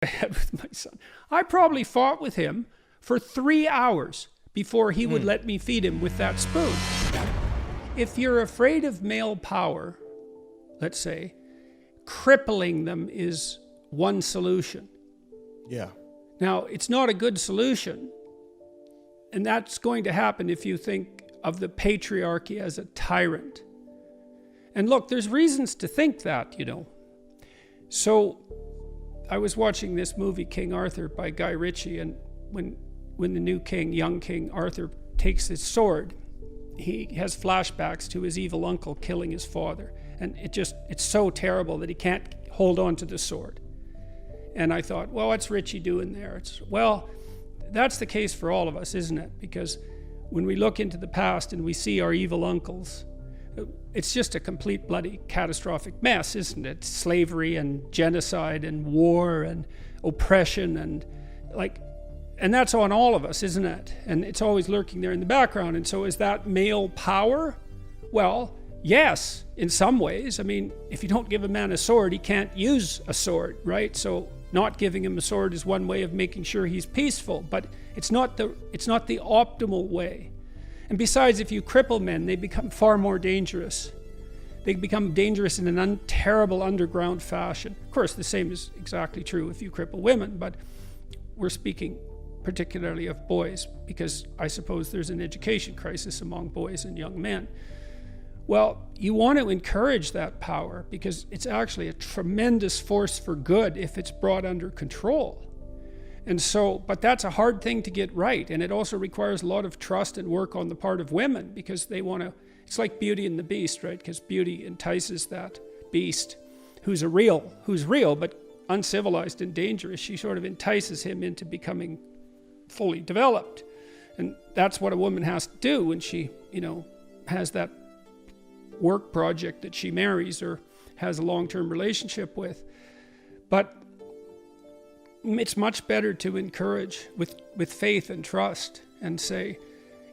I had with my son. I probably fought with him for 3 hours before he would let me feed him with that spoon. If you're afraid of male power, let's say, crippling them is one solution. Yeah. Now, it's not a good solution. And that's going to happen if you think of the patriarchy as a tyrant. And look, there's reasons to think that, you know. So I was watching this movie, King Arthur, by Guy Ritchie, and when the new king, young King Arthur, takes his sword, he has flashbacks to his evil uncle killing his father. And it's so terrible that he can't hold on to the sword. And I thought, well, what's Ritchie doing there? Well, that's the case for all of us, isn't it? Because when we look into the past and we see our evil uncles, it's just a complete bloody catastrophic mess, isn't it? Slavery and genocide and war and oppression and that's on all of us, isn't it? And it's always lurking there in the background. And so is that male power? Well, yes, in some ways. I mean, if you don't give a man a sword, he can't use a sword, right? So not giving him a sword is one way of making sure he's peaceful, but it's not the optimal way. And besides, if you cripple men, they become far more dangerous. They become dangerous in an terrible underground fashion. Of course, the same is exactly true if you cripple women, but we're speaking particularly of boys, because I suppose there's an education crisis among boys and young men. Well, you want to encourage that power because it's actually a tremendous force for good if it's brought under control. And so, but that's a hard thing to get right. And it also requires a lot of trust and work on the part of women because they want to, it's like Beauty and the Beast, right? Because beauty entices that beast who's real, but uncivilized and dangerous. She sort of entices him into becoming fully developed. And that's what a woman has to do when she, has that work project that she marries or has a long-term relationship with. But it's much better to encourage with faith and trust and say,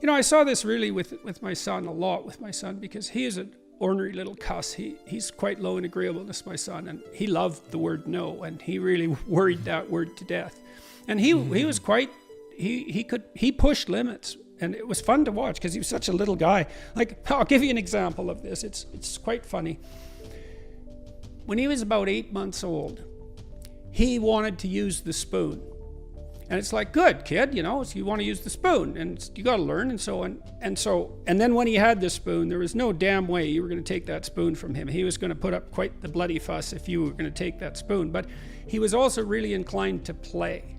I saw this really with my son a lot with my son because he is an ornery little cuss. He's quite low in agreeableness, my son, and he loved the word no, and he really worried that word to death. And he was quite, he pushed limits. And it was fun to watch because he was such a little guy. Like, I'll give you an example of this. It's quite funny. When he was about 8 months old, he wanted to use the spoon. And it's like, good, kid, so you want to use the spoon. And you got to learn and so on. And then when he had the spoon, there was no damn way you were going to take that spoon from him. He was going to put up quite the bloody fuss if you were going to take that spoon. But he was also really inclined to play.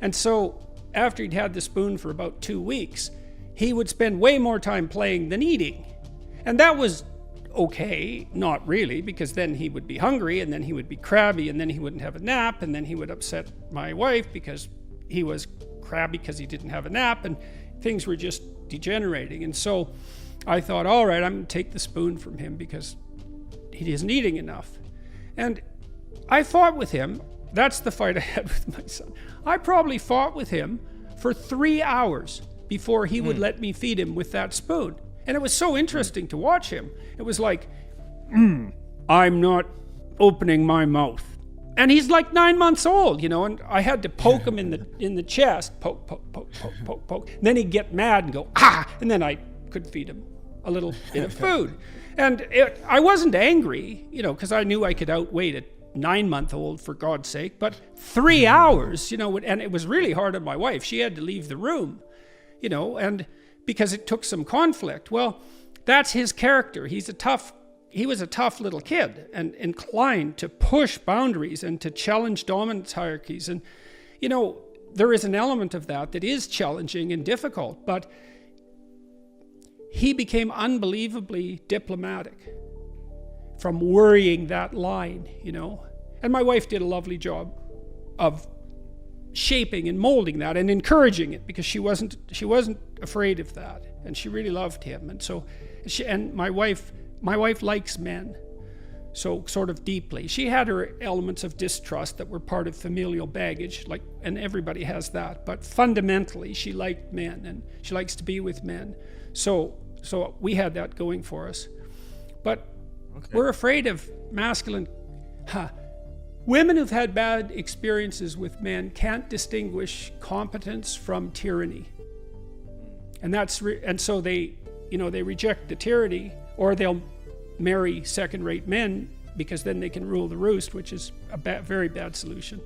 And so after he'd had the spoon for about 2 weeks, he would spend way more time playing than eating. And that was okay, not really, because then he would be hungry, and then he would be crabby, and then he wouldn't have a nap, and then he would upset my wife because he was crabby because he didn't have a nap, and things were just degenerating. And so I thought, all right, I'm going to take the spoon from him because he isn't eating enough. And I fought with him. That's the fight I had with my son. I probably fought with him for 3 hours before he would let me feed him with that spoon. And it was so interesting to watch him. It was like, I'm not opening my mouth. And he's like 9 months old, and I had to poke him in the chest, poke. And then he'd get mad and go, and then I could feed him a little bit of food. And I wasn't angry, because I knew I could outweight it. 9-month-old, for God's sake, but 3 hours, and it was really hard on my wife. She had to leave the room, and because it took some conflict. Well, that's his character. He was a tough little kid and inclined to push boundaries and to challenge dominance hierarchies. And, there is an element of that is challenging and difficult, but he became unbelievably diplomatic from worrying that line, And my wife did a lovely job of shaping and molding that and encouraging it because she wasn't afraid of that, and she really loved him. And so my wife likes men so sort of deeply. She had her elements of distrust that were part of familial baggage, and everybody has that, but fundamentally she liked men and she likes to be with men. So we had that going for us. But we're afraid of masculine Women who've had bad experiences with men can't distinguish competence from tyranny. And so they reject the tyranny, or they'll marry second-rate men because then they can rule the roost, which is a very bad solution.